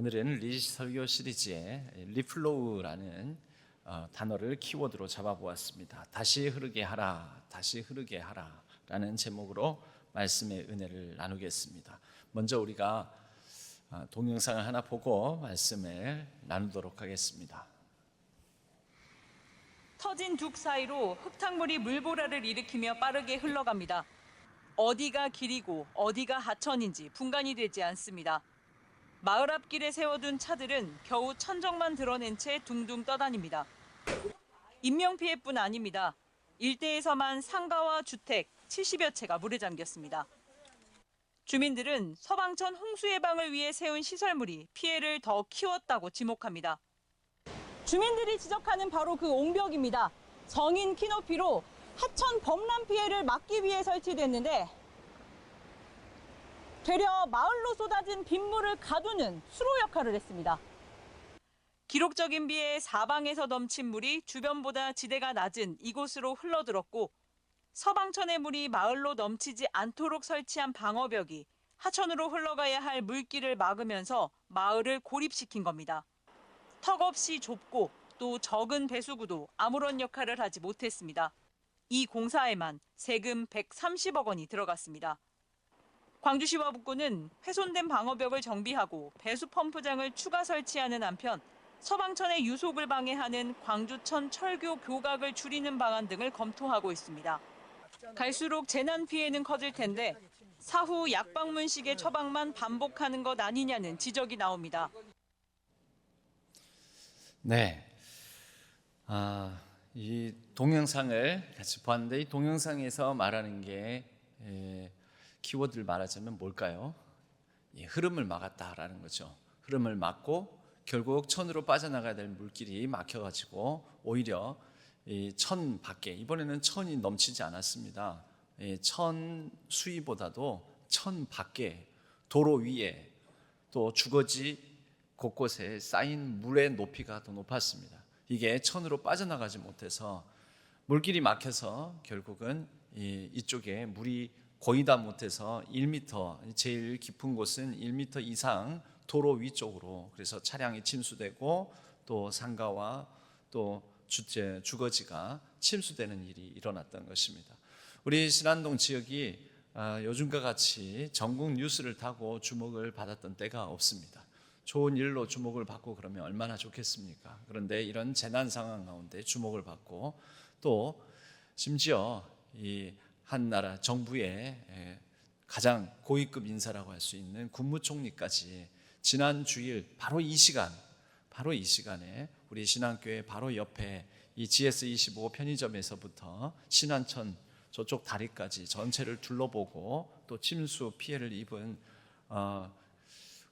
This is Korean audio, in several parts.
오늘은 리시 설교 시리즈의 리플로우라는 단어를 키워드로 잡아보았습니다. 다시 흐르게 하라, 다시 흐르게 하라 라는 제목으로 말씀의 은혜를 나누겠습니다. 먼저 우리가 동영상을 하나 보고 말씀을 나누도록 하겠습니다. 터진 둑 사이로 흙탕물이 물보라를 일으키며 빠르게 흘러갑니다. 어디가 길이고 어디가 하천인지 분간이 되지 않습니다. 마을 앞길에 세워둔 차들은 겨우 천정만 드러낸 채 둥둥 떠다닙니다. 인명피해뿐 아닙니다. 일대에서만 상가와 주택 70여 채가 물에 잠겼습니다. 주민들은 서방천 홍수 예방을 위해 세운 시설물이 피해를 더 키웠다고 지목합니다. 주민들이 지적하는 바로 그 옹벽입니다. 정인 키높이로 하천 범람 피해를 막기 위해 설치됐는데 되려 마을로 쏟아진 빗물을 가두는 수로 역할을 했습니다. 기록적인 비에 사방에서 넘친 물이 주변보다 지대가 낮은 이곳으로 흘러들었고 서방천의 물이 마을로 넘치지 않도록 설치한 방어벽이 하천으로 흘러가야 할 물길을 막으면서 마을을 고립시킨 겁니다. 턱없이 좁고 또 적은 배수구도 아무런 역할을 하지 못했습니다. 이 공사에만 세금 130억 원이 들어갔습니다. 광주시와 북구는 훼손된 방어벽을 정비하고 배수 펌프장을 추가 설치하는 한편 서방천의 유속을 방해하는 광주천 철교 교각을 줄이는 방안 등을 검토하고 있습니다. 갈수록 재난 피해는 커질 텐데 사후 약방문식의 처방만 반복하는 것 아니냐는 지적이 나옵니다. 네, 이 동영상을 같이 보았는데 이 동영상에서 말하는 게 키워드를 말하자면 뭘까요? 흐름을 막았다라는 거죠. 흐름을 막고 결국 천으로 빠져나가야 될 물길이 막혀가지고 오히려 이 천 밖에, 이번에는 천이 넘치지 않았습니다. 천 수위보다도 천 밖에 도로 위에 또 주거지 곳곳에 쌓인 물의 높이가 더 높았습니다. 이게 천으로 빠져나가지 못해서 물길이 막혀서 결국은 이쪽에 물이 거의 다 못해서 1m, 제일 깊은 곳은 1m 이상 도로 위쪽으로, 그래서 차량이 침수되고 또 상가와 또 주거지가 침수되는 일이 일어났던 것입니다. 우리 신안동 지역이 요즘과 같이 전국 뉴스를 타고 주목을 받았던 때가 없습니다. 좋은 일로 주목을 받고 그러면 얼마나 좋겠습니까? 그런데 이런 재난 상황 가운데 주목을 받고 또 심지어 이 한 나라 정부의 가장 고위급 인사라고 할 수 있는 국무총리까지 지난 주일 바로 이 시간에 우리 신안교회 바로 옆에 이 GS25 편의점에서부터 신안천 저쪽 다리까지 전체를 둘러보고 또 침수 피해를 입은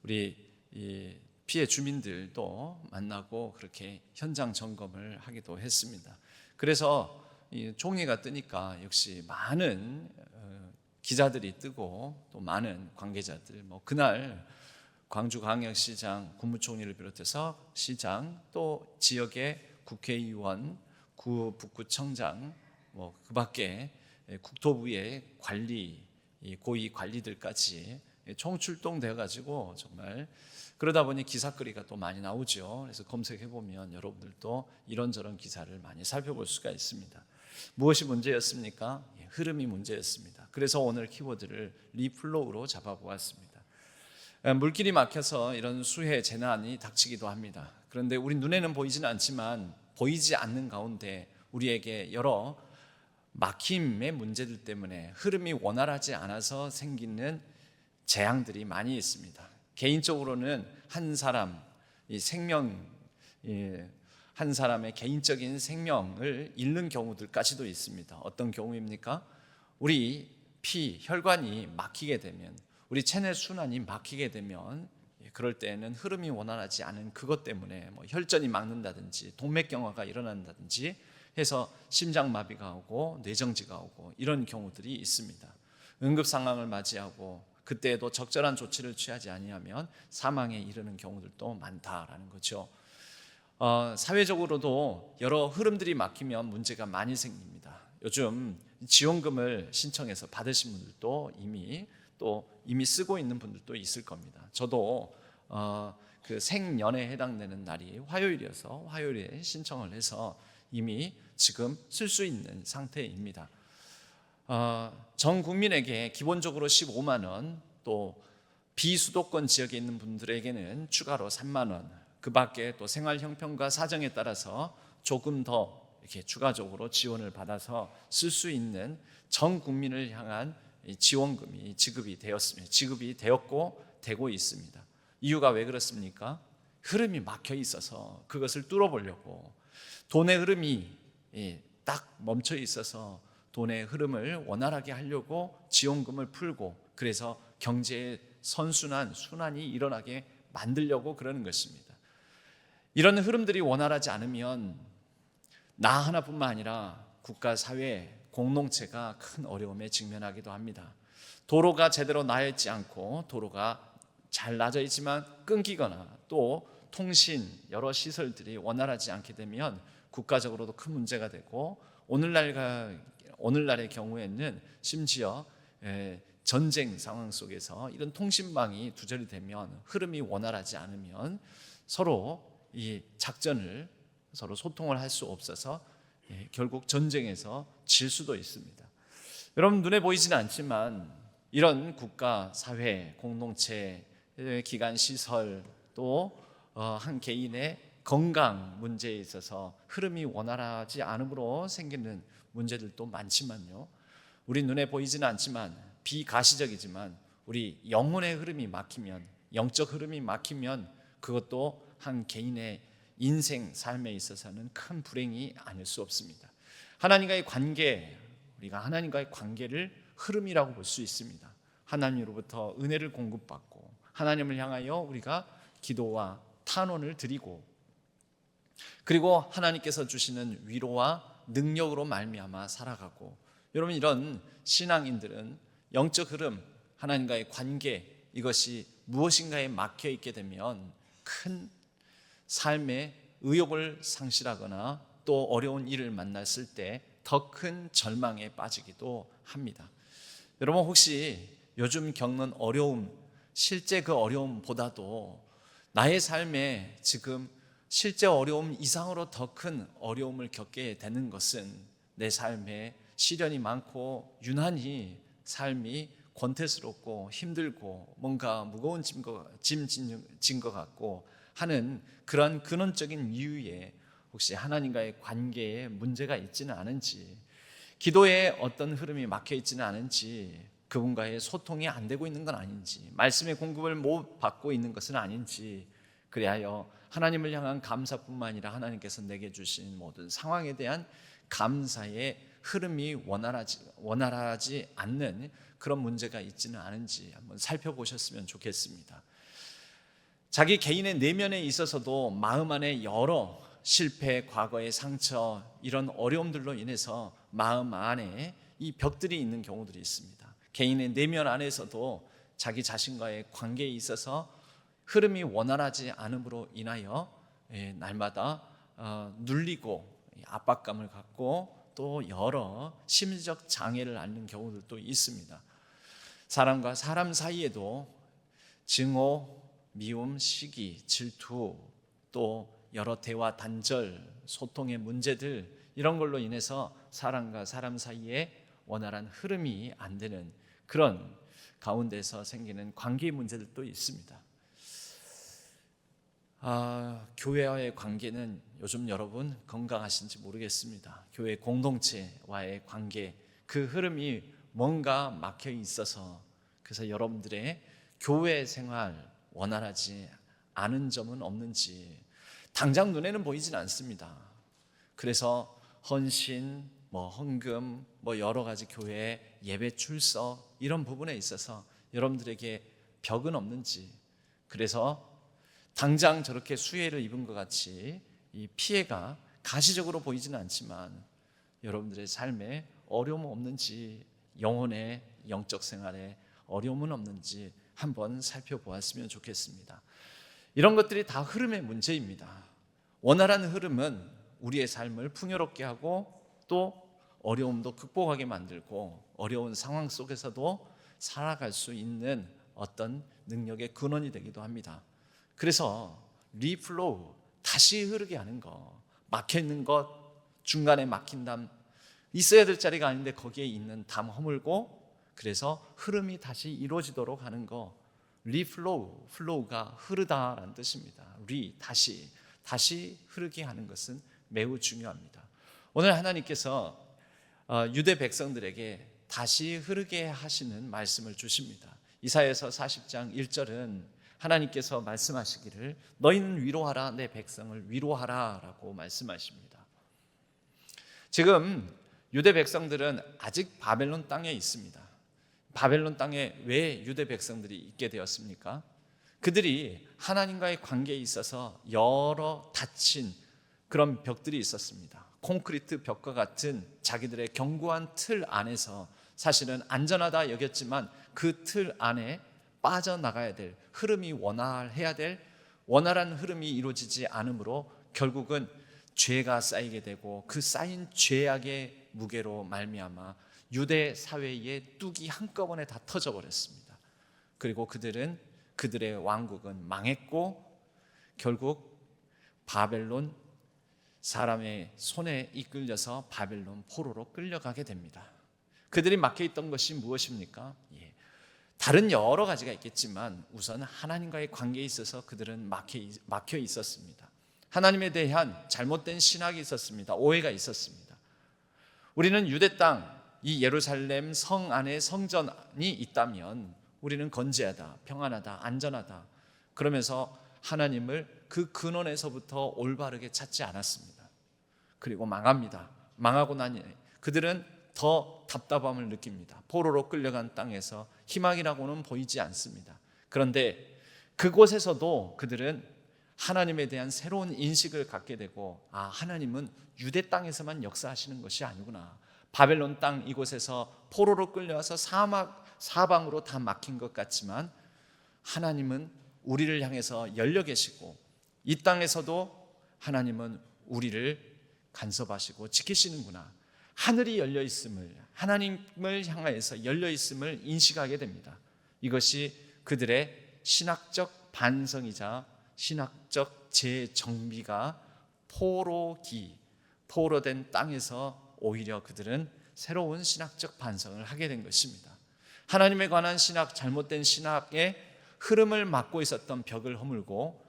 우리 이 피해 주민들도 만나고 그렇게 현장 점검을 하기도 했습니다. 그래서 이 종이가 뜨니까 역시 많은 기자들이 뜨고 또 많은 관계자들, 그날 광주광역시장 국무총리를 비롯해서 시장 또 지역의 국회의원, 구 북구청장, 그 밖에 국토부의 관리, 고위 관리들까지 총출동되어 가지고 정말 그러다 보니 기사거리가 또 많이 나오죠. 그래서 검색해 보면 여러분들도 이런저런 기사를 많이 살펴볼 수가 있습니다. 무엇이 문제였습니까? 흐름이 문제였습니다. 그래서 오늘 키워드를 리플로우로 잡아보았습니다. 물길이 막혀서 이런 수해 재난이 닥치기도 합니다. 그런데 우리 눈에는 보이지는 않지만 보이지 않는 가운데 우리에게 여러 막힘의 문제들 때문에 흐름이 원활하지 않아서 생기는 재앙들이 많이 있습니다. 개인적으로는 한 사람의 개인적인 생명을 잃는 경우들까지도 있습니다. 어떤 경우입니까? 우리 혈관이 막히게 되면, 우리 체내 순환이 막히게 되면 그럴 때에는 흐름이 원활하지 않은 그것 때문에 혈전이 막는다든지 동맥경화가 일어난다든지 해서 심장마비가 오고 뇌정지가 오고 이런 경우들이 있습니다. 응급 상황을 맞이하고 그때에도 적절한 조치를 취하지 아니하면 사망에 이르는 경우들도 많다라는 거죠. 사회적으로도 여러 흐름들이 막히면 문제가 많이 생깁니다. 요즘 지원금을 신청해서 받으신 분들도 이미 쓰고 있는 분들도 있을 겁니다. 저도 그 생년에 해당되는 날이 화요일이어서 화요일에 신청을 해서 이미 지금 쓸 수 있는 상태입니다. 전 국민에게 기본적으로 15만 원, 또 비수도권 지역에 있는 분들에게는 추가로 3만 원, 그 밖에 또 생활 형편과 사정에 따라서 조금 더 이렇게 추가적으로 지원을 받아서 쓸 수 있는 전 국민을 향한 지원금이 지급이 되었고 되고 있습니다. 이유가 왜 그렇습니까? 흐름이 막혀 있어서 그것을 뚫어보려고, 돈의 흐름이 딱 멈춰 있어서 돈의 흐름을 원활하게 하려고 지원금을 풀고, 그래서 경제의 순환이 일어나게 만들려고 그러는 것입니다. 이런 흐름들이 원활하지 않으면 나 하나뿐만 아니라 국가, 사회, 공동체가 큰 어려움에 직면하기도 합니다. 도로가 제대로 나여 있지 않고, 도로가 잘 나져 있지만 끊기거나, 또 통신 여러 시설들이 원활하지 않게 되면 국가적으로도 큰 문제가 되고, 오늘날의 경우에는 심지어 전쟁 상황 속에서 이런 통신망이 두절이 되면, 흐름이 원활하지 않으면 서로 이 작전을 서로 소통을 할 수 없어서 결국 전쟁에서 질 수도 있습니다. 여러분, 눈에 보이지는 않지만 이런 국가, 사회, 공동체, 기관, 시설, 또 한 개인의 건강 문제에 있어서 흐름이 원활하지 않음으로 생기는 문제들도 많지만요, 우리 눈에 보이지는 않지만 비가시적이지만 우리 영혼의 흐름이 막히면, 영적 흐름이 막히면 그것도 한 개인의 인생, 삶에 있어서는 큰 불행이 아닐 수 없습니다. 하나님과의 관계, 우리가 하나님과의 관계를 흐름이라고 볼 수 있습니다. 하나님으로부터 은혜를 공급받고, 하나님을 향하여 우리가 기도와 탄원을 드리고, 그리고 하나님께서 주시는 위로와 능력으로 말미암아 살아가고, 여러분, 이런 신앙인들은 영적 흐름, 하나님과의 관계, 이것이 무엇인가에 막혀 있게 되면 큰 삶의 의욕을 상실하거나 또 어려운 일을 만났을 때 더 큰 절망에 빠지기도 합니다. 여러분, 혹시 요즘 겪는 어려움, 실제 그 어려움보다도 나의 삶에 지금 실제 어려움 이상으로 더 큰 어려움을 겪게 되는 것은, 내 삶에 시련이 많고 유난히 삶이 권태스럽고 힘들고 뭔가 무거운 짐 진 것 같고 하는 그런 근원적인 이유에 혹시 하나님과의 관계에 문제가 있지는 않은지, 기도에 어떤 흐름이 막혀 있지는 않은지, 그분과의 소통이 안 되고 있는 건 아닌지, 말씀의 공급을 못 받고 있는 것은 아닌지, 그리하여 하나님을 향한 감사뿐만 아니라 하나님께서 내게 주신 모든 상황에 대한 감사의 흐름이 원활하지 않는 그런 문제가 있지는 않은지 한번 살펴보셨으면 좋겠습니다. 자기 개인의 내면에 있어서도 마음 안에 여러 실패, 과거의 상처, 이런 어려움들로 인해서 마음 안에 이 벽들이 있는 경우들이 있습니다. 개인의 내면 안에서도 자기 자신과의 관계에 있어서 흐름이 원활하지 않음으로 인하여 날마다 눌리고 압박감을 갖고 또 여러 심리적 장애를 앓는 경우들도 있습니다. 사람과 사람 사이에도 증오, 미움, 시기, 질투, 또 여러 대화 단절, 소통의 문제들, 이런 걸로 인해서 사람과 사람 사이에 원활한 흐름이 안 되는 그런 가운데서 생기는 관계 문제들도 있습니다. 교회와의 관계는 요즘 여러분 건강하신지 모르겠습니다. 교회 공동체와의 관계, 그 흐름이 뭔가 막혀 있어서, 그래서 여러분들의 교회 생활 원활하지 않은 점은 없는지, 당장 눈에는 보이진 않습니다. 그래서 헌신, 헌금, 여러 가지 교회 예배 출석, 이런 부분에 있어서 여러분들에게 벽은 없는지, 그래서 당장 저렇게 수혜를 입은 것 같이 이 피해가 가시적으로 보이지는 않지만 여러분들의 삶에 어려움은 없는지, 영혼의 영적 생활에 어려움은 없는지 한번 살펴보았으면 좋겠습니다. 이런 것들이 다 흐름의 문제입니다. 원활한 흐름은 우리의 삶을 풍요롭게 하고 또 어려움도 극복하게 만들고 어려운 상황 속에서도 살아갈 수 있는 어떤 능력의 근원이 되기도 합니다. 그래서 리플로우, 다시 흐르게 하는 거, 막혀있는 것, 중간에 막힌 담, 있어야 될 자리가 아닌데 거기에 있는 담 허물고, 그래서 흐름이 다시 이루어지도록 하는 거, 리플로우, 플로우가 흐르다라는 뜻입니다. 다시 흐르게 하는 것은 매우 중요합니다. 오늘 하나님께서 유대 백성들에게 다시 흐르게 하시는 말씀을 주십니다. 이사야서 40장 1절은 하나님께서 말씀하시기를 너희는 위로하라, 내 백성을 위로하라 라고 말씀하십니다. 지금 유대 백성들은 아직 바벨론 땅에 있습니다. 바벨론 땅에 왜 유대 백성들이 있게 되었습니까? 그들이 하나님과의 관계에 있어서 여러 닫힌 그런 벽들이 있었습니다. 콘크리트 벽과 같은 자기들의 견고한 틀 안에서 사실은 안전하다 여겼지만 그 틀 안에 빠져나가야 될, 흐름이 원활해야 될 원활한 흐름이 이루어지지 않으므로 결국은 죄가 쌓이게 되고 그 쌓인 죄악의 무게로 말미암아 유대 사회의 뚝이 한꺼번에 다 터져버렸습니다. 그리고 그들의 왕국은 망했고 결국 바벨론 사람의 손에 이끌려서 바벨론 포로로 끌려가게 됩니다. 그들이 막혀있던 것이 무엇입니까? 다른 여러 가지가 있겠지만 우선 하나님과의 관계에 있어서 그들은 막혀 있었습니다. 하나님에 대한 잘못된 신학이 있었습니다. 오해가 있었습니다. 우리는 유대 땅, 이 예루살렘 성 안에 성전이 있다면 우리는 건재하다, 평안하다, 안전하다, 그러면서 하나님을 그 근원에서부터 올바르게 찾지 않았습니다. 그리고 망합니다. 망하고 나니 그들은 더 답답함을 느낍니다. 포로로 끌려간 땅에서 희망이라고는 보이지 않습니다. 그런데 그곳에서도 그들은 하나님에 대한 새로운 인식을 갖게 되고, 하나님은 유대 땅에서만 역사하시는 것이 아니구나. 바벨론 땅 이곳에서 포로로 끌려와서 사방으로 다 막힌 것 같지만 하나님은 우리를 향해서 열려 계시고 이 땅에서도 하나님은 우리를 간섭하시고 지키시는구나. 하늘이 열려 있음을, 하나님을 향하여서 열려 있음을 인식하게 됩니다. 이것이 그들의 신학적 반성이자 신학적 재정비가 포로된 땅에서 오히려 그들은 새로운 신학적 반성을 하게 된 것입니다. 하나님에 관한 신학, 잘못된 신학의 흐름을 막고 있었던 벽을 허물고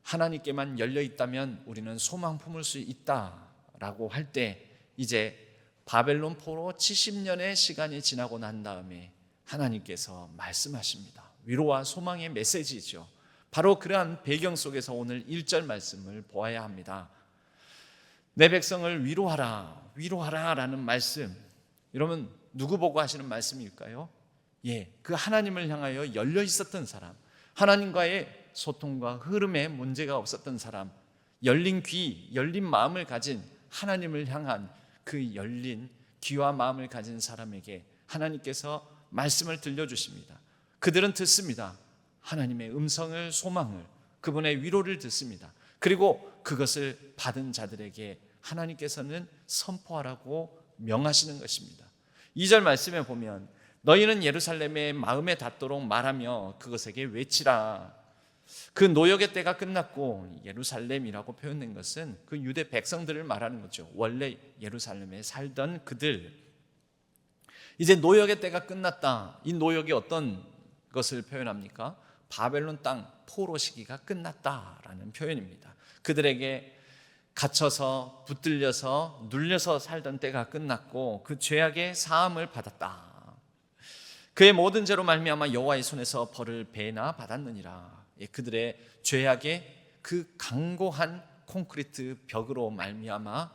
하나님께만 열려 있다면 우리는 소망 품을 수 있다라고 할 때, 이제 바벨론 포로 70년의 시간이 지나고 난 다음에 하나님께서 말씀하십니다. 위로와 소망의 메시지죠. 바로 그러한 배경 속에서 오늘 1절 말씀을 보아야 합니다. 내 백성을 위로하라 라는 말씀, 여러분 누구 보고 하시는 말씀일까요? 그 하나님을 향하여 열려 있었던 사람, 하나님과의 소통과 흐름에 문제가 없었던 사람, 열린 귀, 열린 마음을 가진, 하나님을 향한 그 열린 귀와 마음을 가진 사람에게 하나님께서 말씀을 들려주십니다. 그들은 듣습니다. 하나님의 음성을, 소망을, 그분의 위로를 듣습니다. 그리고 그것을 받은 자들에게 하나님께서는 선포하라고 명하시는 것입니다. 2절 말씀에 보면 너희는 예루살렘의 마음에 닿도록 말하며 그것에게 외치라. 그 노역의 때가 끝났고, 예루살렘이라고 표현된 것은 그 유대 백성들을 말하는 거죠. 원래 예루살렘에 살던 그들, 이제 노역의 때가 끝났다. 이 노역이 어떤 것을 표현합니까? 바벨론 땅 포로 시기가 끝났다라는 표현입니다. 그들에게 갇혀서 붙들려서 눌려서 살던 때가 끝났고 그 죄악의 사함을 받았다. 그의 모든 죄로 말미암아 여호와의 손에서 벌을 배나 받았느니라. 그들의 죄악의 그 강고한 콘크리트 벽으로 말미암아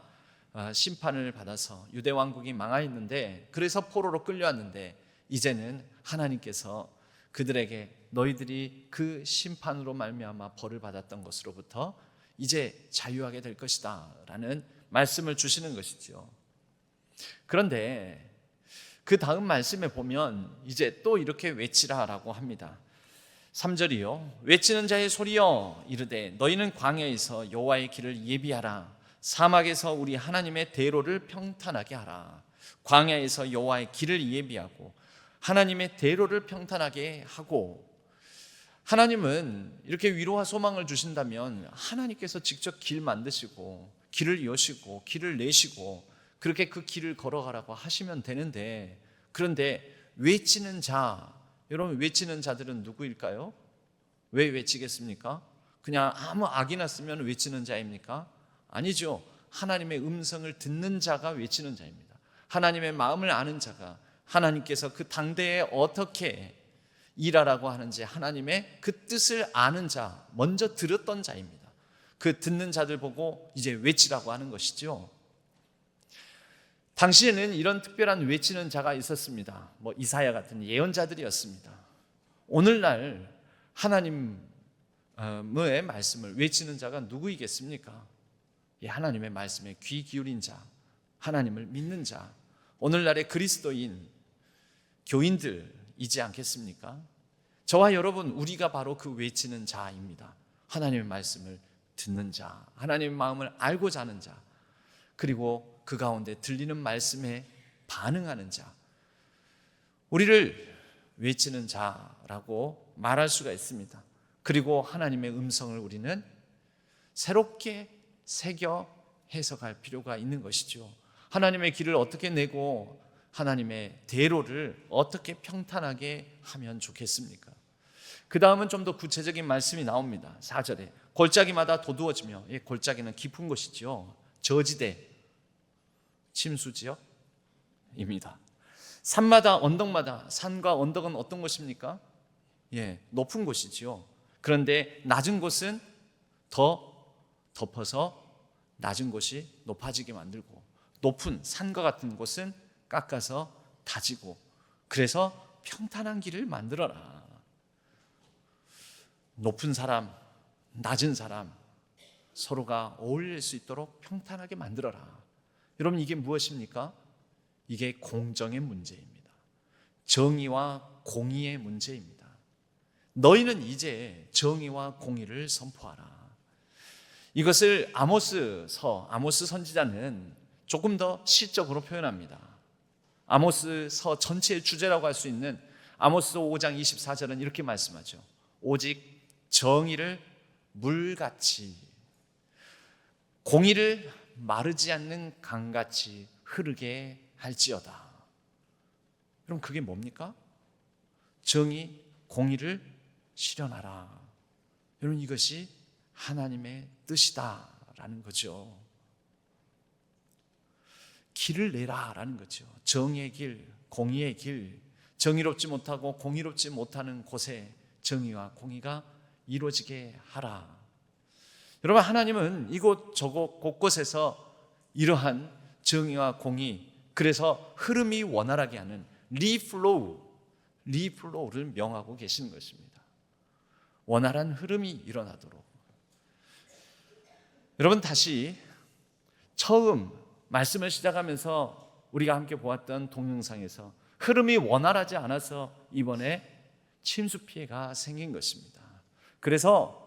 심판을 받아서 유대 왕국이 망하 있는데, 그래서 포로로 끌려왔는데 이제는 하나님께서 그들에게 너희들이 그 심판으로 말미암아 벌을 받았던 것으로부터 이제 자유하게 될 것이다 라는 말씀을 주시는 것이죠. 그런데 그 다음 말씀에 보면 이제 또 이렇게 외치라라고 합니다. 3절이요. 외치는 자의 소리여 이르되 너희는 광야에서 여호와의 길을 예비하라. 사막에서 우리 하나님의 대로를 평탄하게 하라. 광야에서 여호와의 길을 예비하고 하나님의 대로를 평탄하게 하고, 하나님은 이렇게 위로와 소망을 주신다면 하나님께서 직접 길 만드시고 길을 여시고 길을 내시고 그렇게 그 길을 걸어가라고 하시면 되는데, 그런데 외치는 자, 여러분 외치는 자들은 누구일까요? 왜 외치겠습니까? 그냥 아무 악이나 쓰면 외치는 자입니까? 아니죠. 하나님의 음성을 듣는 자가 외치는 자입니다. 하나님의 마음을 아는 자가, 하나님께서 그 당대에 어떻게 일하라고 하는지 하나님의 그 뜻을 아는 자, 먼저 들었던 자입니다. 그 듣는 자들 보고 이제 외치라고 하는 것이죠. 당시에는 이런 특별한 외치는 자가 있었습니다. 이사야 같은 예언자들이었습니다. 오늘날 하나님의 말씀을 외치는 자가 누구이겠습니까? 하나님의 말씀에 귀 기울인 자, 하나님을 믿는 자, 오늘날의 그리스도인 교인들이지 않겠습니까? 저와 여러분, 우리가 바로 그 외치는 자입니다. 하나님의 말씀을 듣는 자, 하나님의 마음을 알고자 하는 자, 그리고 그 가운데 들리는 말씀에 반응하는 자, 우리를 외치는 자라고 말할 수가 있습니다. 그리고 하나님의 음성을 우리는 새롭게 새겨 해석할 필요가 있는 것이죠. 하나님의 길을 어떻게 내고 하나님의 대로를 어떻게 평탄하게 하면 좋겠습니까? 그 다음은 좀 더 구체적인 말씀이 나옵니다. 4절에 골짜기마다 도두어지며, 골짜기는 깊은 곳이죠. 저지대, 침수지역입니다. 산마다 언덕마다, 산과 언덕은 어떤 곳입니까? 높은 곳이지요. 그런데 낮은 곳은 더 덮어서 낮은 곳이 높아지게 만들고, 높은 산과 같은 곳은 깎아서 다지고, 그래서 평탄한 길을 만들어라. 높은 사람, 낮은 사람 서로가 어울릴 수 있도록 평탄하게 만들어라. 여러분, 이게 무엇입니까? 이게 공정의 문제입니다. 정의와 공의의 문제입니다. 너희는 이제 정의와 공의를 선포하라. 이것을 아모스 선지자는 조금 더 시적으로 표현합니다. 아모스서 전체의 주제라고 할 수 있는 아모스 5장 24절은 이렇게 말씀하죠. 오직 정의를 물같이, 공의를 마르지 않는 강같이 흐르게 할지어다. 그럼 그게 뭡니까? 정의, 공의를 실현하라. 여러분, 이것이 하나님의 뜻이다라는 거죠. 길을 내라라는 거죠. 정의의 길, 공의의 길, 정의롭지 못하고 공의롭지 못하는 곳에 정의와 공의가 이루어지게 하라. 여러분, 하나님은 이곳 저곳 곳곳에서 이러한 정의와 공의, 그래서 흐름이 원활하게 하는 리플로우를 명하고 계시는 것입니다. 원활한 흐름이 일어나도록. 여러분, 다시 처음 말씀을 시작하면서 우리가 함께 보았던 동영상에서 흐름이 원활하지 않아서 이번에 침수 피해가 생긴 것입니다. 그래서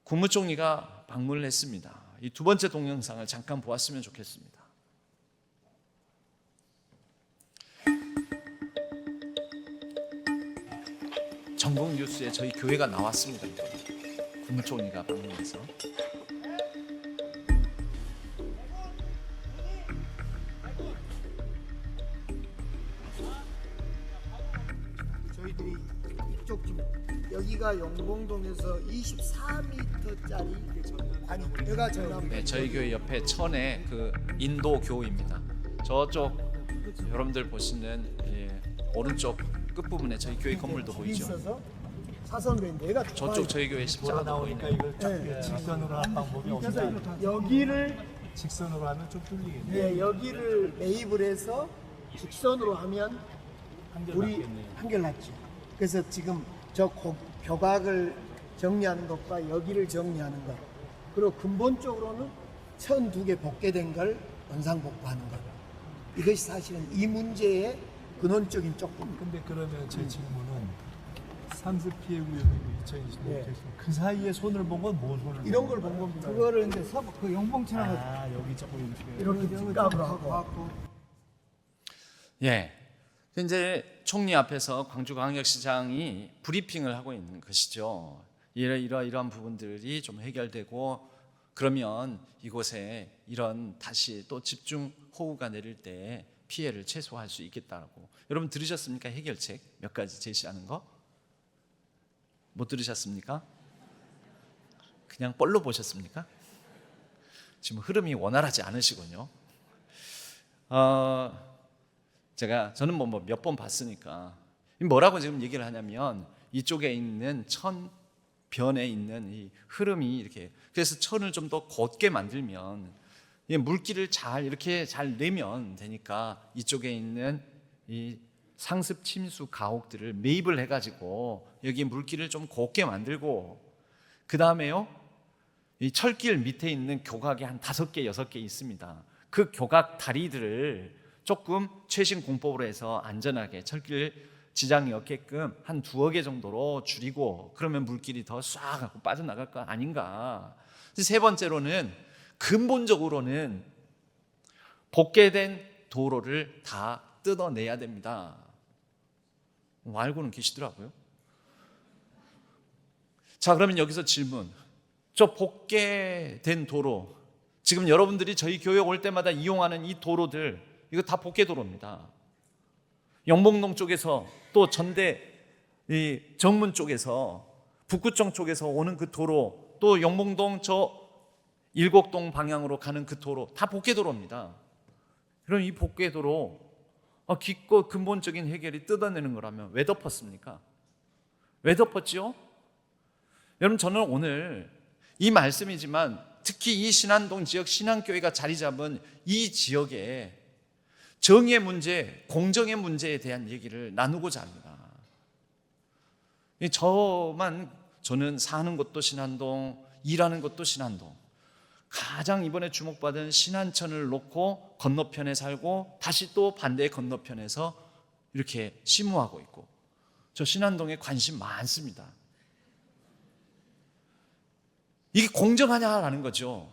국무총리가 방문을 했습니다. 이 두 번째 동영상을 잠깐 보았으면 좋겠습니다. 전국 뉴스에 저희 교회가 나왔습니다. 국무총리가 방문해서. 저희들이 이쪽 집 여기가 영봉동에서 24m짜리 아니 여기가 전남. 네, 저희 교회 옆에 천에 그 인도 교입니다. 저쪽 여러분들 보시는 오른쪽 끝 부분에 저희 교회 건물도 보이죠. 있어서 사선된 데가 저쪽 저희 교회 십자가 나오니까 이걸 직선으로 할 방법이 없어요. 그래서 여기를 직선으로 하면 좀 뚫리겠네. 네, 여기를 매입을 해서 직선으로 하면 우리 한결났죠. 그래서 지금 저 교각을 정리하는 것과 여기를 정리하는 것, 그리고 근본적으로는 천 두 개 복개된 걸 원상복구하는 것, 이것이 사실은 이 문제의 근원적인 조건. 근데 그러면 제 질문은 산수 피해 구역이고 2020년 네. 그 사이에 손을 본 건 뭐 손을 이런 본 걸 본 겁니다. 그거를 이제 그 영봉천하고 여기 조금 이렇게 뒷각으로 하고. 예. 현재 총리 앞에서 광주광역시장이 브리핑을 하고 있는 것이죠. 이러한 부분들이 좀 해결되고 그러면 이곳에 이런 다시 또 집중 호우가 내릴 때 피해를 최소화할 수 있겠다라고. 여러분 들으셨습니까? 해결책 몇 가지 제시하는 거? 못 들으셨습니까? 그냥 뻘로 보셨습니까? 지금 흐름이 원활하지 않으시군요. 저는 뭐 몇 번 봤으니까 뭐라고 지금 얘기를 하냐면 이쪽에 있는 천변에 있는 이 흐름이 이렇게, 그래서 천을 좀 더 곧게 만들면 물기를 이렇게 잘 내면 되니까 이쪽에 있는 이 상습 침수 가옥들을 매입을 해가지고 여기 물기를 좀 곧게 만들고, 그 다음에요 이 철길 밑에 있는 교각이 한 5개 6개 있습니다. 그 교각 다리들을 조금 최신 공법으로 해서 안전하게 철길 지장이 없게끔 한 2여 개 정도로 줄이고, 그러면 물길이 더 싹 하고 빠져나갈 거 아닌가. 세 번째로는 근본적으로는 복개된 도로를 다 뜯어내야 됩니다. 알고는 계시더라고요. 자, 그러면 여기서 질문. 저 복개된 도로, 지금 여러분들이 저희 교회 올 때마다 이용하는 이 도로들, 이거 다 복개도로입니다. 영봉동 쪽에서 또 전대 이 정문 쪽에서 북구청 쪽에서 오는 그 도로, 또 영봉동 저 일곡동 방향으로 가는 그 도로 다 복개도로입니다. 그럼 이 복개도로 깊고 근본적인 해결이 뜯어내는 거라면 왜 덮었습니까? 왜 덮었죠? 여러분, 저는 오늘 이 말씀이지만 특히 이 신안동 지역 신안교회가 자리 잡은 이 지역에 정의의 문제, 공정의 문제에 대한 얘기를 나누고자 합니다. 저는 사는 곳도 신안동, 일하는 곳도 신안동, 가장 이번에 주목받은 신안천을 놓고 건너편에 살고 다시 또 반대의 건너편에서 이렇게 심우하고 있고, 저 신안동에 관심 많습니다. 이게 공정하냐라는 거죠.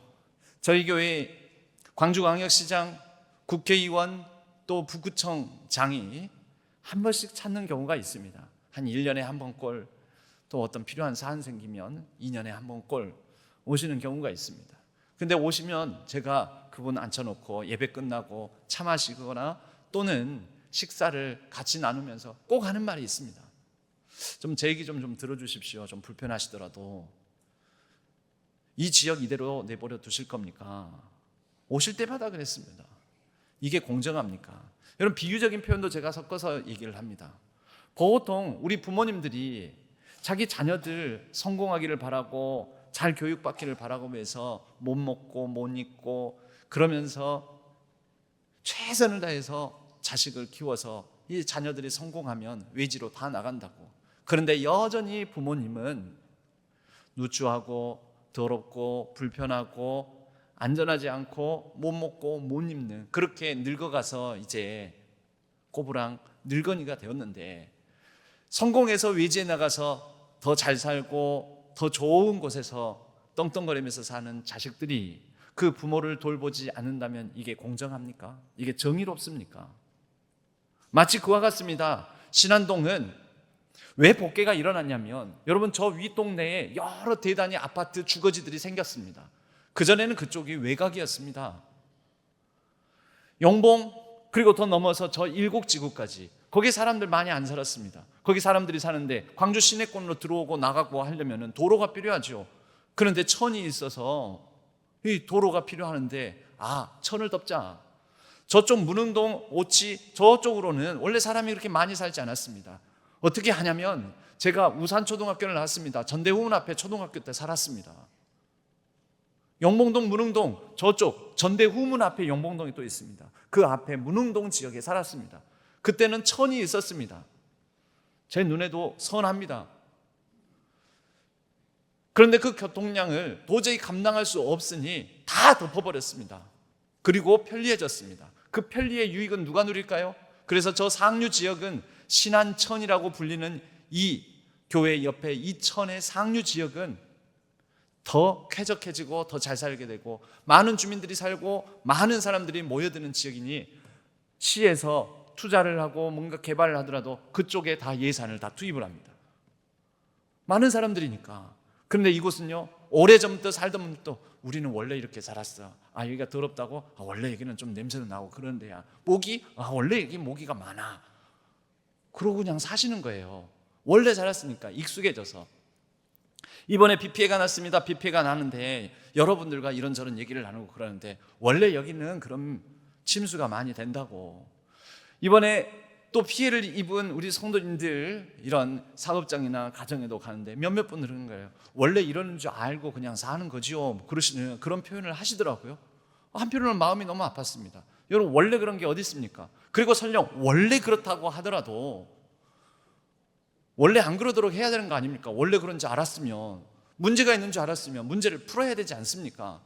저희 교회 광주광역시장, 국회의원, 또 북구청장이 한 번씩 찾는 경우가 있습니다. 한 1년에 한 번꼴, 또 어떤 필요한 사안 생기면 2년에 한 번꼴 오시는 경우가 있습니다. 근데 오시면 제가 그분 앉혀놓고 예배 끝나고 차 마시거나 또는 식사를 같이 나누면서 꼭 하는 말이 있습니다. 좀 제 얘기 좀 들어주십시오. 좀 불편하시더라도. 이 지역 이대로 내버려 두실 겁니까? 오실 때마다 그랬습니다. 이게 공정합니까? 여러분, 비유적인 표현도 제가 섞어서 얘기를 합니다. 보통 우리 부모님들이 자기 자녀들 성공하기를 바라고 잘 교육받기를 바라고 해서 못 먹고 못 입고 그러면서 최선을 다해서 자식을 키워서 이 자녀들이 성공하면 외지로 다 나간다고. 그런데 여전히 부모님은 누추하고 더럽고 불편하고 안전하지 않고 못 먹고 못 입는, 그렇게 늙어가서 이제 꼬부랑 늙은이가 되었는데, 성공해서 외지에 나가서 더 잘 살고 더 좋은 곳에서 떵떵거리면서 사는 자식들이 그 부모를 돌보지 않는다면 이게 공정합니까? 이게 정의롭습니까? 마치 그와 같습니다. 신안동은 왜 복개가 일어났냐면, 여러분, 저 윗동네에 여러 대단위 아파트 주거지들이 생겼습니다. 그전에는 그쪽이 외곽이었습니다. 영봉, 그리고 더 넘어서 저 일곡지구까지, 거기 사람들 많이 안 살았습니다. 거기 사람들이 사는데 광주 시내권으로 들어오고 나가고 하려면 도로가 필요하죠. 그런데 천이 있어서 이 도로가 필요하는데, 천을 덮자. 저쪽 문흥동, 오치 저쪽으로는 원래 사람이 그렇게 많이 살지 않았습니다. 어떻게 하냐면, 제가 우산초등학교를 나왔습니다. 전대후문 앞에 초등학교 때 살았습니다. 영봉동, 문흥동 저쪽 전대후문 앞에 영봉동이 또 있습니다. 그 앞에 문흥동 지역에 살았습니다. 그때는 천이 있었습니다. 제 눈에도 선합니다. 그런데 그 교통량을 도저히 감당할 수 없으니 다 덮어버렸습니다. 그리고 편리해졌습니다. 그 편리의 유익은 누가 누릴까요? 그래서 저 상류 지역은 신안천이라고 불리는 이 교회 옆에 이 천의 상류 지역은 더 쾌적해지고 더 잘 살게 되고, 많은 주민들이 살고 많은 사람들이 모여드는 지역이니 시에서 투자를 하고 뭔가 개발을 하더라도 그쪽에 다 예산을 다 투입을 합니다. 많은 사람들이니까. 그런데 이곳은요, 오래전부터 살던 분도 우리는 원래 이렇게 살았어. 아, 여기가 더럽다고? 아, 원래 여기는 좀 냄새도 나고 그런 데야. 모기? 아, 원래 여기 모기가 많아. 그러고 그냥 사시는 거예요. 원래 살았으니까 익숙해져서. 이번에 비 피해가 났습니다. 비 피해가 나는데 여러분들과 이런저런 얘기를 나누고 그러는데 원래 여기는 그럼 침수가 많이 된다고. 이번에 또 피해를 입은 우리 성도님들 이런 사업장이나 가정에도 가는데 몇몇 분들은 그런 거예요. 원래 이러는 줄 알고 그냥 사는 거지요. 그러시는 그런 표현을 하시더라고요. 한편으로는 마음이 너무 아팠습니다. 여러분, 원래 그런 게 어디 있습니까? 그리고 설령 원래 그렇다고 하더라도 원래 안 그러도록 해야 되는 거 아닙니까? 원래 그런 줄 알았으면, 문제가 있는 줄 알았으면 문제를 풀어야 되지 않습니까?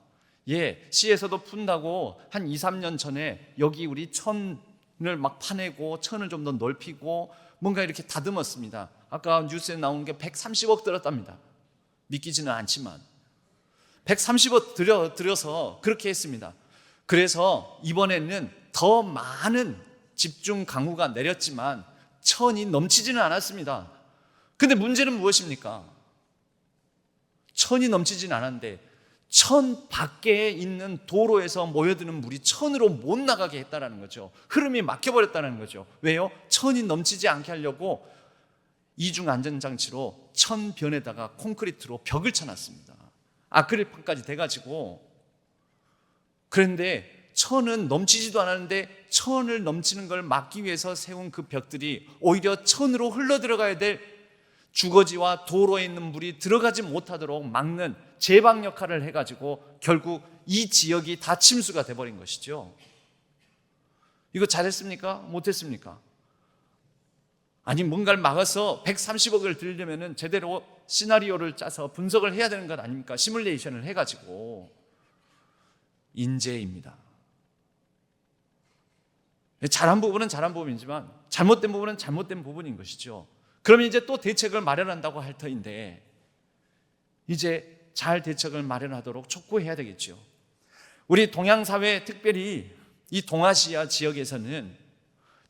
예, 시에서도 푼다고 한 2, 3년 전에 여기 우리 천을 막 파내고 천을 좀 더 넓히고 뭔가 이렇게 다듬었습니다. 아까 뉴스에 나온 게 130억 들었답니다. 믿기지는 않지만 130억 들여서 그렇게 했습니다. 그래서 이번에는 더 많은 집중 강우가 내렸지만 천이 넘치지는 않았습니다. 근데 문제는 무엇입니까? 천이 넘치지는 않았는데 천 밖에 있는 도로에서 모여드는 물이 천으로 못 나가게 했다는 거죠. 흐름이 막혀버렸다는 거죠. 왜요? 천이 넘치지 않게 하려고 이중 안전장치로 천변에다가 콘크리트로 벽을 쳐놨습니다. 아크릴판까지 돼가지고. 그런데 천은 넘치지도 않았는데 천을 넘치는 걸 막기 위해서 세운 그 벽들이 오히려 천으로 흘러들어가야 될 주거지와 도로에 있는 물이 들어가지 못하도록 막는 제방 역할을 해가지고 결국 이 지역이 다 침수가 돼버린 것이죠. 이거 잘했습니까? 못했습니까? 아니, 뭔가를 막아서 130억을 들려면 제대로 시나리오를 짜서 분석을 해야 되는 것 아닙니까? 시뮬레이션을 해가지고. 인재입니다. 잘한 부분은 잘한 부분이지만 잘못된 부분은 잘못된 부분인 것이죠. 그러면 이제 또 대책을 마련한다고 할 터인데 이제 잘 대책을 마련하도록 촉구해야 되겠죠. 우리 동양사회, 특별히 이 동아시아 지역에서는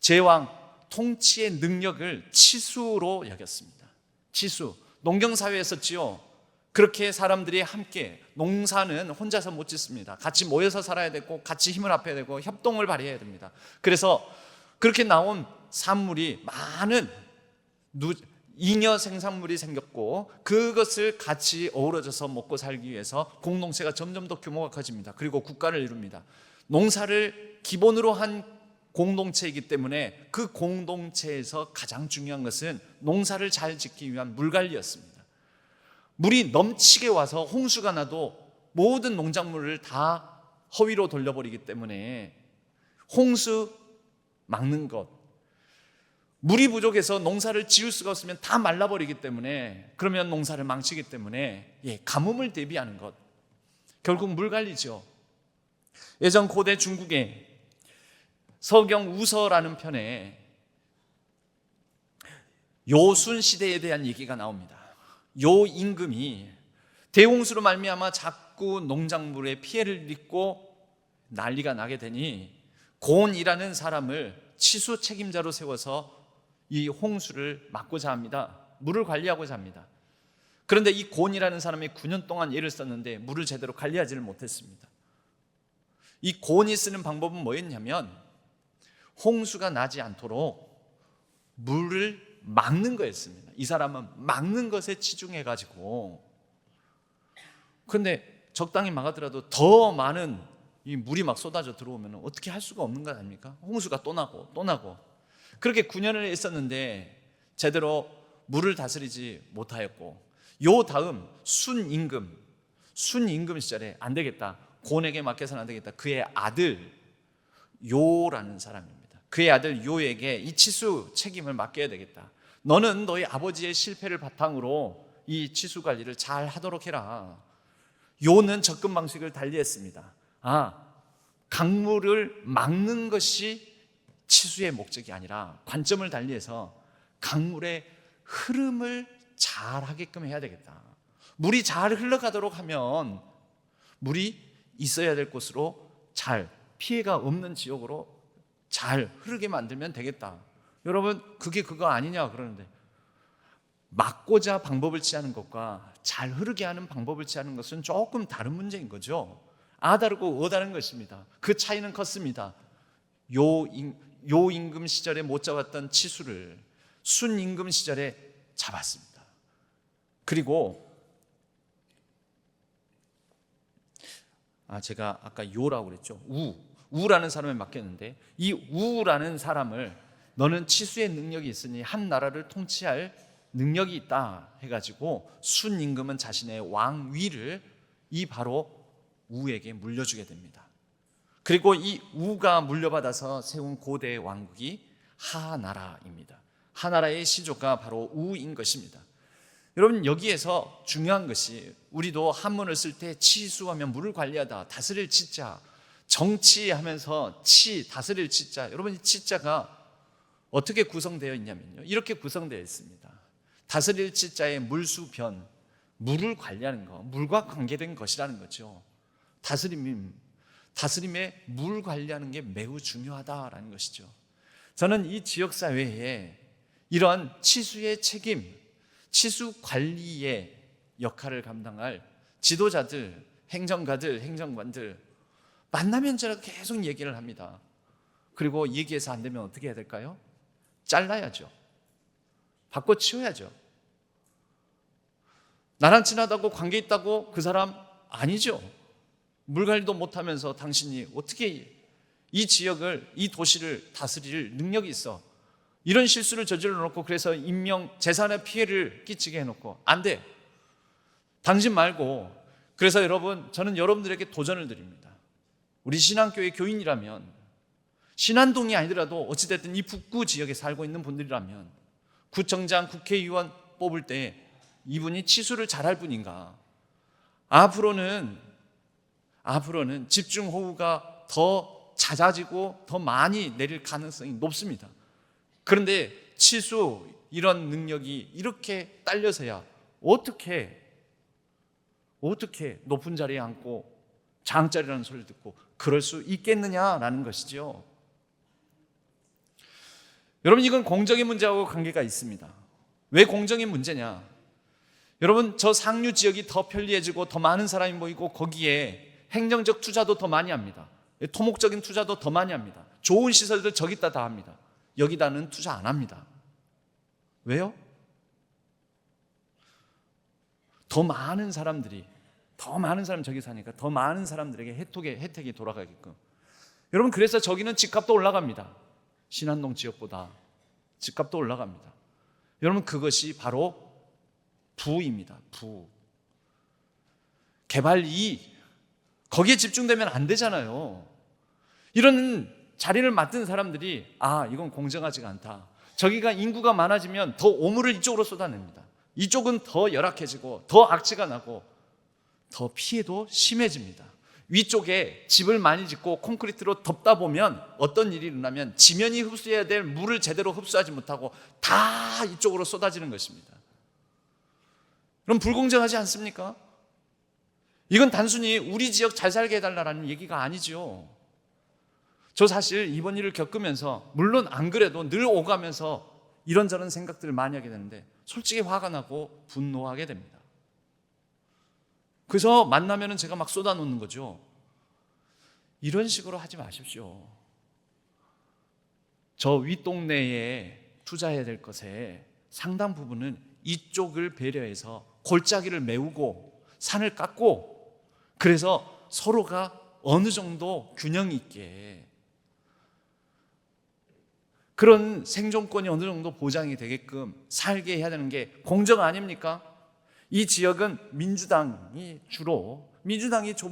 제왕 통치의 능력을 치수로 여겼습니다. 치수. 농경사회였었지요. 그렇게 사람들이 함께, 농사는 혼자서 못 짓습니다. 같이 모여서 살아야 되고 같이 힘을 합해야 되고 협동을 발휘해야 됩니다. 그래서 그렇게 나온 산물이 많은 잉여 생산물이 생겼고 그것을 같이 어우러져서 먹고 살기 위해서 공동체가 점점 더 규모가 커집니다. 그리고 국가를 이룹니다. 농사를 기본으로 한 공동체이기 때문에 그 공동체에서 가장 중요한 것은 농사를 잘 짓기 위한 물관리였습니다. 물이 넘치게 와서 홍수가 나도 모든 농작물을 다 허위로 돌려버리기 때문에 홍수 막는 것, 물이 부족해서 농사를 지을 수가 없으면 다 말라버리기 때문에, 그러면 농사를 망치기 때문에 가뭄을 대비하는 것, 결국 물관리죠. 예전 고대 중국의 서경 우서라는 편에 요순 시대에 대한 얘기가 나옵니다. 요 임금이 대홍수로 말미암아 자꾸 농작물에 피해를 입고 난리가 나게 되니 곤이라는 사람을 치수 책임자로 세워서 이 홍수를 막고자 합니다. 물을 관리하고자 합니다. 그런데 이 곤이라는 사람이 9년 동안 애를 썼는데 물을 제대로 관리하지를 못했습니다. 이 곤이 쓰는 방법은 뭐였냐면 홍수가 나지 않도록 물을 막는 거였습니다. 이 사람은 막는 것에 치중해가지고, 그런데 적당히 막았더라도 더 많은 이 물이 막 쏟아져 들어오면 어떻게 할 수가 없는 것 아닙니까? 홍수가 또 나고 또 나고. 그렇게 9년을 했었는데 제대로 물을 다스리지 못하였고, 요 다음 순임금 시절에 안 되겠다, 곤에게 맡겨서는 안 되겠다, 그의 아들 요라는 사람입니다. 그의 아들 요에게 이 치수 책임을 맡겨야 되겠다. 너는 너희 아버지의 실패를 바탕으로 이 치수 관리를 잘 하도록 해라. 요는 접근 방식을 달리했습니다. 강물을 막는 것이 치수의 목적이 아니라 관점을 달리해서 강물의 흐름을 잘 하게끔 해야 되겠다. 물이 잘 흘러가도록 하면 물이 있어야 될 곳으로 잘, 피해가 없는 지역으로 잘 흐르게 만들면 되겠다. 여러분, 그게 그거 아니냐 그러는데, 막고자 방법을 취하는 것과 잘 흐르게 하는 방법을 취하는 것은 조금 다른 문제인 거죠. 아다르고 어다른 것입니다. 그 차이는 컸습니다. 요임금 시절에 못 잡았던 치수를 순임금 시절에 잡았습니다. 그리고 제가 아까 요라고 그랬죠. 우라는 사람에 맡겼는데, 이 우라는 사람을 너는 치수의 능력이 있으니 한 나라를 통치할 능력이 있다 해가지고 순임금은 자신의 왕위를 이 바로 우에게 물려주게 됩니다. 그리고 이 우가 물려받아서 세운 고대의 왕국이 하나라입니다. 하나라의 시조가 바로 우인 것입니다. 여러분, 여기에서 중요한 것이, 우리도 한문을 쓸 때 치수하면 물을 관리하다, 다스릴 치자, 정치하면서 다스릴 치자, 여러분 이 치자가 어떻게 구성되어 있냐면요, 이렇게 구성되어 있습니다. 다스릴 치자의 물수변, 물을 관리하는 것, 물과 관계된 것이라는 거죠. 다스림에 물 관리하는 게 매우 중요하다라는 것이죠. 저는 이 지역사회에 이런 치수의 책임, 치수 관리의 역할을 감당할 지도자들, 행정가들, 행정관들 만나면 제가 계속 얘기를 합니다. 그리고 얘기해서 안 되면 어떻게 해야 될까요? 잘라야죠. 바꿔치워야죠. 나랑 친하다고 관계 있다고 그 사람 아니죠. 물관리도 못하면서 당신이 어떻게 이 지역을, 이 도시를 다스릴 능력이 있어? 이런 실수를 저질러 놓고, 그래서 인명 재산의 피해를 끼치게 해놓고 안 돼. 당신 말고. 그래서 여러분, 저는 여러분들에게 도전을 드립니다. 우리 신앙교회 교인이라면, 신안동이 아니더라도 어찌됐든 이 북구 지역에 살고 있는 분들이라면, 구청장, 국회의원 뽑을 때 이분이 치수를 잘할 분인가? 앞으로는 집중호우가 더 잦아지고 더 많이 내릴 가능성이 높습니다. 그런데 치수, 이런 능력이 이렇게 딸려서야 어떻게 높은 자리에 앉고 장자리라는 소리를 듣고 그럴 수 있겠느냐라는 것이죠. 여러분, 이건 공정의 문제하고 관계가 있습니다. 왜 공정의 문제냐? 여러분, 저 상류 지역이 더 편리해지고 더 많은 사람이 모이고 거기에 행정적 투자도 더 많이 합니다. 토목적인 투자도 더 많이 합니다. 좋은 시설들 저기다 다 합니다. 여기다는 투자 안 합니다. 왜요? 더 많은 사람이 저기 사니까 더 많은 사람들에게 혜택이 돌아가게끔. 여러분, 그래서 저기는 집값도 올라갑니다. 신안동 지역보다 집값도 올라갑니다. 여러분, 그것이 바로 부입니다. 개발 이익, 거기에 집중되면 안 되잖아요. 이런 자리를 맡은 사람들이 이건 공정하지가 않다. 저기가 인구가 많아지면 더 오물을 이쪽으로 쏟아냅니다. 이쪽은 더 열악해지고 더 악취가 나고 더 피해도 심해집니다. 위쪽에 집을 많이 짓고 콘크리트로 덮다 보면 어떤 일이 일어나면 지면이 흡수해야 될 물을 제대로 흡수하지 못하고 다 이쪽으로 쏟아지는 것입니다. 그럼 불공정하지 않습니까? 이건 단순히 우리 지역 잘 살게 해달라는 얘기가 아니죠. 저 사실 이번 일을 겪으면서, 물론 안 그래도 늘 오가면서 이런저런 생각들을 많이 하게 되는데 솔직히 화가 나고 분노하게 됩니다. 그래서 만나면 제가 막 쏟아놓는 거죠. 이런 식으로 하지 마십시오. 저 윗동네에 투자해야 될 것에 상당 부분은 이쪽을 배려해서 골짜기를 메우고 산을 깎고, 그래서 서로가 어느 정도 균형 있게 그런 생존권이 어느 정도 보장이 되게끔 살게 해야 되는 게 공정 아닙니까? 이 지역은 민주당이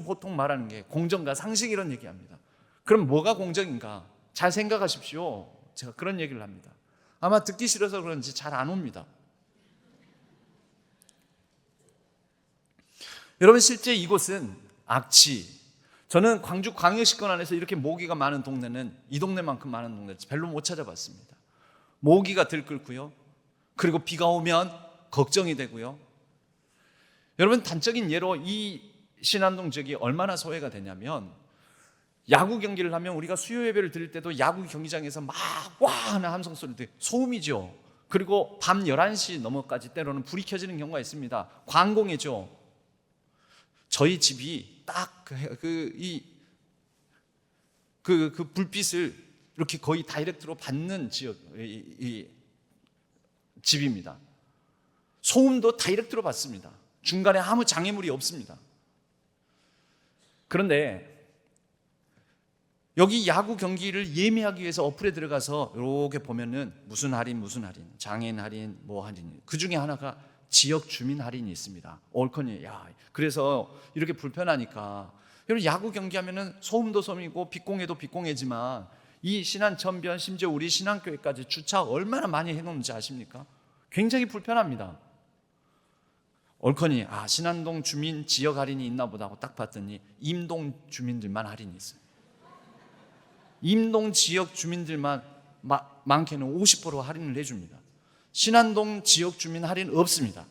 보통 말하는 게 공정과 상식, 이런 얘기합니다. 그럼 뭐가 공정인가? 잘 생각하십시오. 제가 그런 얘기를 합니다. 아마 듣기 싫어서 그런지 잘 안 옵니다. 여러분, 실제 이곳은 악취, 저는 광주 광역시권 안에서 이렇게 모기가 많은 동네는, 이 동네만큼 많은 동네 별로 못 찾아봤습니다. 모기가 들끓고요. 그리고 비가 오면 걱정이 되고요. 여러분, 단적인 예로 이 신안동 지역이 얼마나 소외가 되냐면, 야구 경기를 하면 우리가 수요 예배를 드릴 때도 야구 경기장에서 막 와 하는 함성 소리들 소음이죠. 그리고 밤 11시 넘어까지 때로는 불이 켜지는 경우가 있습니다. 광공해죠. 저희 집이 딱 그 불빛을 이렇게 거의 다이렉트로 받는 지역 이 집입니다. 소음도 다이렉트로 받습니다. 중간에 아무 장애물이 없습니다. 그런데 여기 야구 경기를 예매하기 위해서 어플에 들어가서 이렇게 보면은 무슨 할인, 장애인 할인, 뭐 할인, 그 중에 하나가 지역 주민 할인이 있습니다. 올컨이 그래서 이렇게 불편하니까 여러분 야구 경기하면은 소음도 소음이고 빛공해도 빛공해지만 이 신안 전변 심지어 우리 신안교회까지 주차 얼마나 많이 해놓는지 아십니까? 굉장히 불편합니다. 올컨이 신안동 주민 지역 할인이 있나 보다 하고 딱 봤더니 임동 주민들만 할인이 있어요. 임동 지역 주민들만 많게는 50% 할인을 해줍니다. 신안동 지역 주민 할인 없습니다.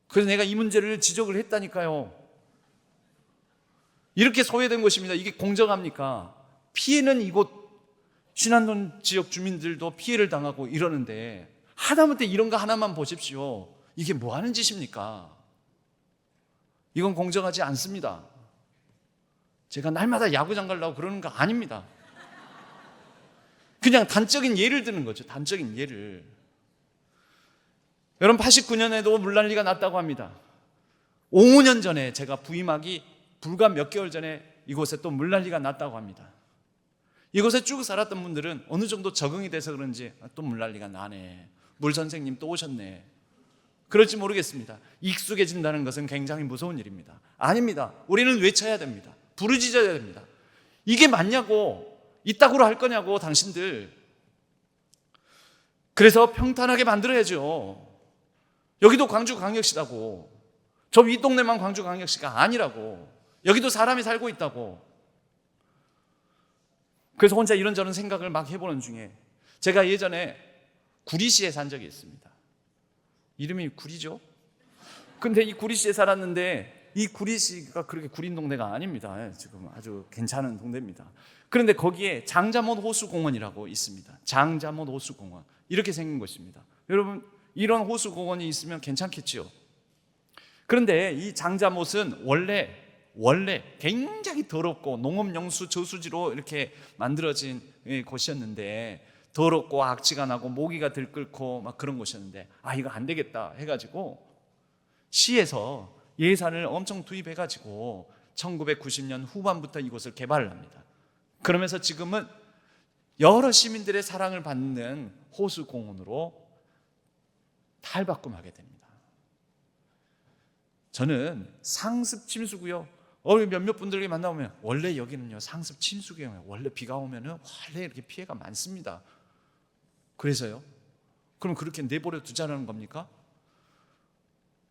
그래서 내가 이 문제를 지적을 했다니까요. 이렇게 소외된 것입니다. 이게 공정합니까? 피해는 이곳 신안동 지역 주민들도 피해를 당하고 이러는데 하다못해 이런 거 하나만 보십시오. 이게 뭐 하는 짓입니까? 이건 공정하지 않습니다. 제가 날마다 야구장 가려고 그러는 거 아닙니다. 그냥 단적인 예를 드는 거죠. 단적인 예를. 여러분 89년에도 물난리가 났다고 합니다. 5년 전에 제가 부임하기 불과 몇 개월 전에 이곳에 또 물난리가 났다고 합니다. 이곳에 쭉 살았던 분들은 어느 정도 적응이 돼서 그런지 또 물난리가 나네. 물 선생님 또 오셨네. 그럴지 모르겠습니다. 익숙해진다는 것은 굉장히 무서운 일입니다. 아닙니다. 우리는 외쳐야 됩니다. 부르짖어야 됩니다. 이게 맞냐고, 이따구로 할 거냐고 당신들. 그래서 평탄하게 만들어야죠. 여기도 광주광역시라고. 저 윗동네만 광주광역시가 아니라고. 여기도 사람이 살고 있다고. 그래서 혼자 이런저런 생각을 막 해보는 중에 제가 예전에 구리시에 산 적이 있습니다. 이름이 구리죠? 근데 이 구리시에 살았는데 이 구리시가 그렇게 구린 동네가 아닙니다. 지금 아주 괜찮은 동네입니다. 그런데 거기에 장자못 호수공원이라고 있습니다. 장자못 호수공원. 이렇게 생긴 것입니다. 여러분 이런 호수공원이 있으면 괜찮겠지요. 그런데 이 장자못은 원래 굉장히 더럽고 농업용수 저수지로 이렇게 만들어진 곳이었는데 더럽고 악취가 나고 모기가 들끓고 막 그런 곳이었는데 이거 안 되겠다 해가지고 시에서 예산을 엄청 투입해가지고 1990년 후반부터 이곳을 개발을 합니다. 그러면서 지금은 여러 시민들의 사랑을 받는 호수공원으로 탈바꿈하게 됩니다. 저는 상습 침수구역 몇몇 분들이 만나보면 원래 여기는요 상습 침수구역이에요. 원래 비가 오면은 원래 이렇게 피해가 많습니다. 그래서요? 그럼 그렇게 내버려 두자는 겁니까?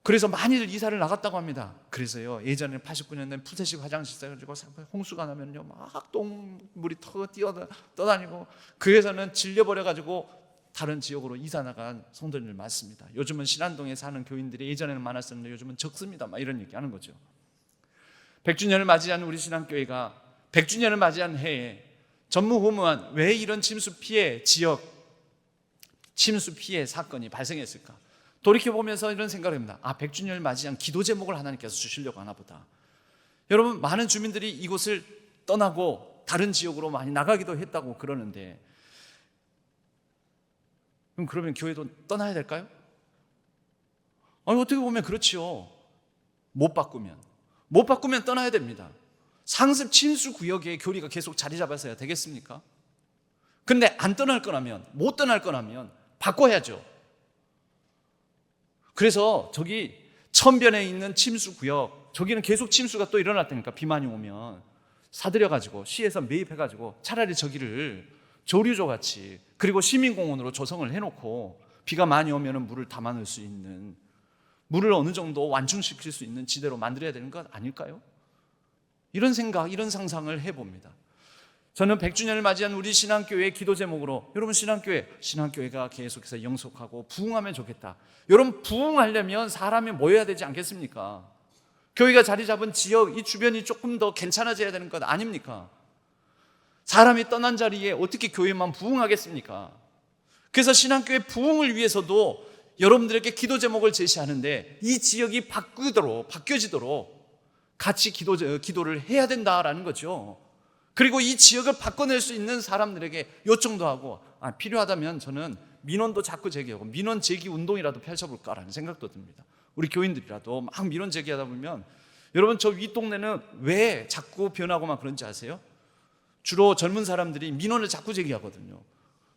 그래서 많이들 이사를 나갔다고 합니다. 그래서요 예전에 89년에 푸세식 화장실 써가지고 홍수가 나면요 막 똥물이 떠다니고 그래서는 질려버려가지고 다른 지역으로 이사 나간 성도님들 많습니다. 요즘은 신안동에 사는 교인들이 예전에는 많았었는데 요즘은 적습니다. 막 이런 얘기 하는 거죠. 100주년을 맞이한 우리 신앙교회가 100주년을 맞이한 해에 전무후무한 왜 이런 침수 피해 지역 침수 피해 사건이 발생했을까? 돌이켜보면서 이런 생각을 합니다. 100주년을 맞이한 기도 제목을 하나님께서 주시려고 하나 보다. 여러분 많은 주민들이 이곳을 떠나고 다른 지역으로 많이 나가기도 했다고 그러는데 그러면 교회도 떠나야 될까요? 어떻게 보면 그렇지요. 못 바꾸면 떠나야 됩니다. 상습 침수 구역에 교리가 계속 자리 잡아서야 되겠습니까? 근데 안 떠날 거라면, 못 떠날 거라면 바꿔야죠. 그래서 저기 천변에 있는 침수 구역, 저기는 계속 침수가 또 일어났다니까. 비 많이 오면 사들여가지고 시에서 매입해가지고 차라리 저기를 조류조 같이 그리고 시민공원으로 조성을 해놓고 비가 많이 오면 물을 담아놓을 수 있는, 물을 어느 정도 완충시킬 수 있는 지대로 만들어야 되는 것 아닐까요? 이런 생각, 이런 상상을 해봅니다. 저는 100주년을 맞이한 우리 신앙교회의 기도 제목으로 여러분 신앙교회가 계속해서 영속하고 부흥하면 좋겠다. 여러분 부흥하려면 사람이 모여야 되지 않겠습니까? 교회가 자리 잡은 지역, 이 주변이 조금 더 괜찮아져야 되는 것 아닙니까? 사람이 떠난 자리에 어떻게 교회만 부흥하겠습니까? 그래서 신앙교회 부흥을 위해서도 여러분들에게 기도 제목을 제시하는데, 이 지역이 바뀌어지도록 같이 기도를 해야 된다라는 거죠. 그리고 이 지역을 바꿔낼 수 있는 사람들에게 요청도 하고, 필요하다면 저는 민원도 자꾸 제기하고 민원 제기 운동이라도 펼쳐볼까라는 생각도 듭니다. 우리 교인들이라도 막 민원 제기하다 보면, 여러분 저 윗동네는 왜 자꾸 변하고만 그런지 아세요? 주로 젊은 사람들이 민원을 자꾸 제기하거든요.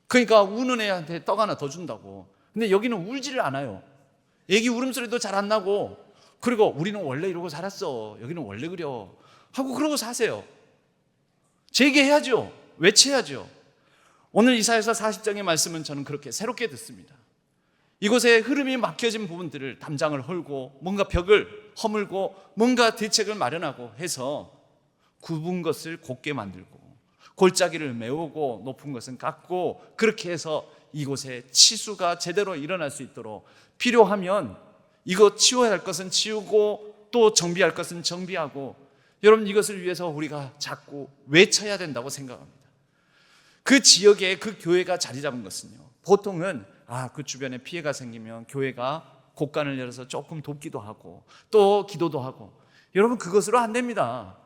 그러니까 우는 애한테 떡 하나 더 준다고. 근데 여기는 울지를 않아요. 애기 울음소리도 잘 안 나고, 그리고 우리는 원래 이러고 살았어, 여기는 원래 그려 하고 그러고 사세요. 제기해야죠. 외쳐야죠. 오늘 이사야서 40장의 말씀은 저는 그렇게 새롭게 듣습니다. 이곳에 흐름이 막혀진 부분들을 담장을 헐고 뭔가 벽을 허물고 뭔가 대책을 마련하고 해서 굽은 것을 곧게 만들고 골짜기를 메우고 높은 것은 깎고, 그렇게 해서 이곳에 치수가 제대로 일어날 수 있도록 필요하면 이거 치워야 할 것은 치우고 또 정비할 것은 정비하고, 여러분 이것을 위해서 우리가 자꾸 외쳐야 된다고 생각합니다. 그 지역에 그 교회가 자리 잡은 것은요, 보통은 그 주변에 피해가 생기면 교회가 곳간을 열어서 조금 돕기도 하고 또 기도도 하고, 여러분 그것으로 안 됩니다.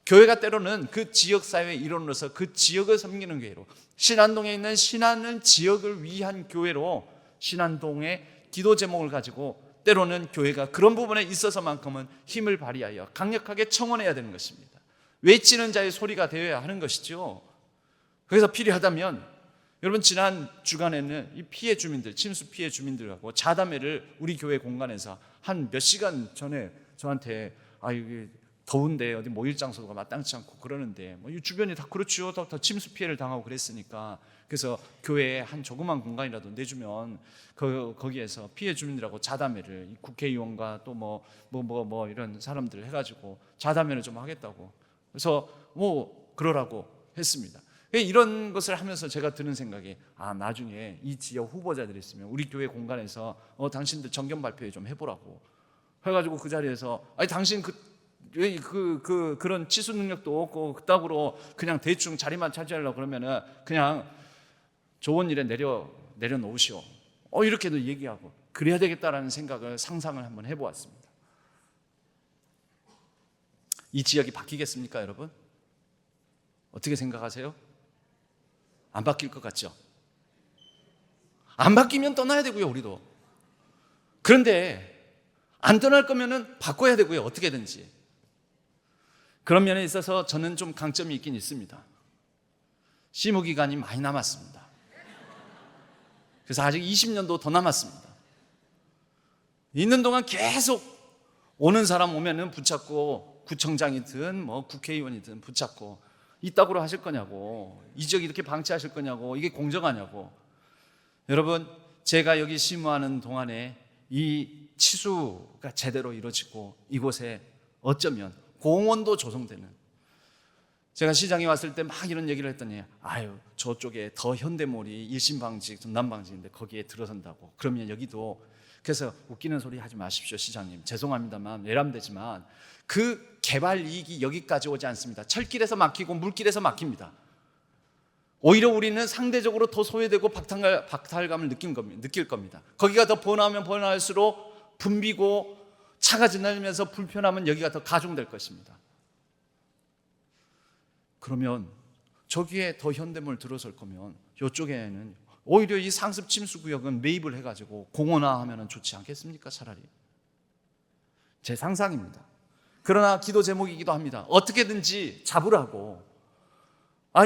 교회가 때로는 그 지역사회의 일원으로서 그 지역을 섬기는 교회로, 신안동에 있는 신안은 지역을 위한 교회로 신안동의 기도 제목을 가지고 때로는 교회가 그런 부분에 있어서만큼은 힘을 발휘하여 강력하게 청원해야 되는 것입니다. 외치는 자의 소리가 되어야 하는 것이죠. 그래서 필요하다면, 여러분 지난 주간에는 이 피해 주민들, 침수 피해 주민들하고 자담회를 우리 교회 공간에서 한 몇 시간 전에 저한테 이게 더운데 어디 모일 장소가 마땅치 않고 그러는데, 이 주변이 다 그렇죠. 더 침수 피해를 당하고 그랬으니까, 그래서 교회에 한 조그만 공간이라도 내주면 거기에서 피해 주민들하고 자담회를, 국회의원과 또 뭐 이런 사람들 해가지고 자담회를 좀 하겠다고, 그래서 그러라고 했습니다. 이런 것을 하면서 제가 드는 생각이, 나중에 이 지역 후보자들이 있으면 우리 교회 공간에서 당신들 정견 발표회 좀 해보라고 해가지고 그 자리에서, 당신 그런 치수 능력도 없고 그따구로 그냥 대충 자리만 차지하려고 그러면은 그냥 좋은 일에 내려놓으시오, 이렇게도 얘기하고 그래야 되겠다라는 생각을, 상상을 한번 해보았습니다. 이 지역이 바뀌겠습니까, 여러분? 어떻게 생각하세요? 안 바뀔 것 같죠? 안 바뀌면 떠나야 되고요, 우리도. 그런데 안 떠날 거면은 바꿔야 되고요, 어떻게든지. 그런 면에 있어서 저는 좀 강점이 있긴 있습니다. 심의 기간이 많이 남았습니다. 그래서 아직 20년도 더 남았습니다. 있는 동안 계속 오는 사람 오면은 붙잡고, 구청장이든 국회의원이든 붙잡고 이따구로 하실 거냐고, 이 지역 이렇게 방치하실 거냐고, 이게 공정하냐고. 여러분, 제가 여기 심의하는 동안에 이 치수가 제대로 이루어지고 이곳에 어쩌면 공원도 조성되는, 제가 시장에 왔을 때 막 이런 얘기를 했더니, 저쪽에 더 현대몰이 일심방직 전남방직인데 거기에 들어선다고, 그러면 여기도, 그래서 웃기는 소리 하지 마십시오 시장님, 죄송합니다만 외람되지만 그 개발 이익이 여기까지 오지 않습니다. 철길에서 막히고 물길에서 막힙니다. 오히려 우리는 상대적으로 더 소외되고 박탈감을 느낄 겁니다. 거기가 더 번화하면 번화할수록 붐비고 차가 지나면서 불편하면 여기가 더 가중될 것입니다. 그러면 저기에 더 현대물 들어설 거면 이쪽에는 오히려 이 상습 침수 구역은 매입을 해가지고 공원화하면 좋지 않겠습니까? 차라리. 제 상상입니다. 그러나 기도 제목이기도 합니다. 어떻게든지 잡으라고.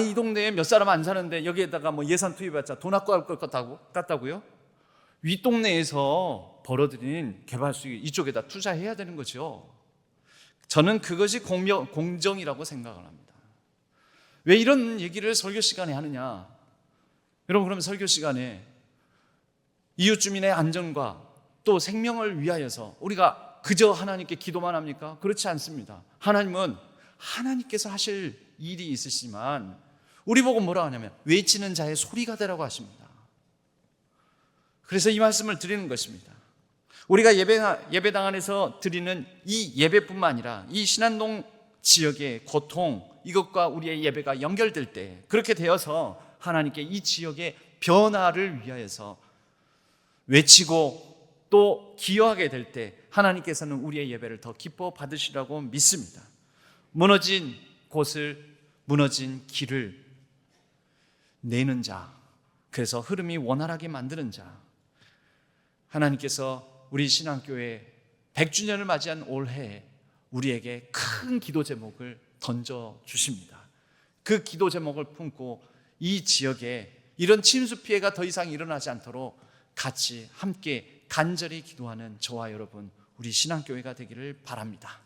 이 동네에 몇 사람 안 사는데 여기에다가 예산 투입해봤자 돈 아까울 것 같다고요? 윗동네에서 벌어들인 개발 수익 이쪽에다 투자해야 되는 거죠. 저는 그것이 공정이라고 생각을 합니다. 왜 이런 얘기를 설교 시간에 하느냐? 여러분, 그러면 설교 시간에 이웃 주민의 안전과 또 생명을 위하여서 우리가 그저 하나님께 기도만 합니까? 그렇지 않습니다. 하나님은 하나님께서 하실 일이 있으시지만 우리 보고 뭐라 하냐면 외치는 자의 소리가 되라고 하십니다. 그래서 이 말씀을 드리는 것입니다. 우리가 예배당 안에서 드리는 이 예배뿐만 아니라 이 신안동 지역의 고통, 이것과 우리의 예배가 연결될 때, 그렇게 되어서 하나님께 이 지역의 변화를 위하여서 외치고 또 기여하게 될 때 하나님께서는 우리의 예배를 더 기뻐 받으시라고 믿습니다. 무너진 곳을, 무너진 길을 내는 자, 그래서 흐름이 원활하게 만드는 자, 하나님께서 우리 신앙교회 100주년을 맞이한 올해 우리에게 큰 기도 제목을 던져주십니다. 그 기도 제목을 품고 이 지역에 이런 침수 피해가 더 이상 일어나지 않도록 같이 함께 간절히 기도하는 저와 여러분, 우리 신앙교회가 되기를 바랍니다.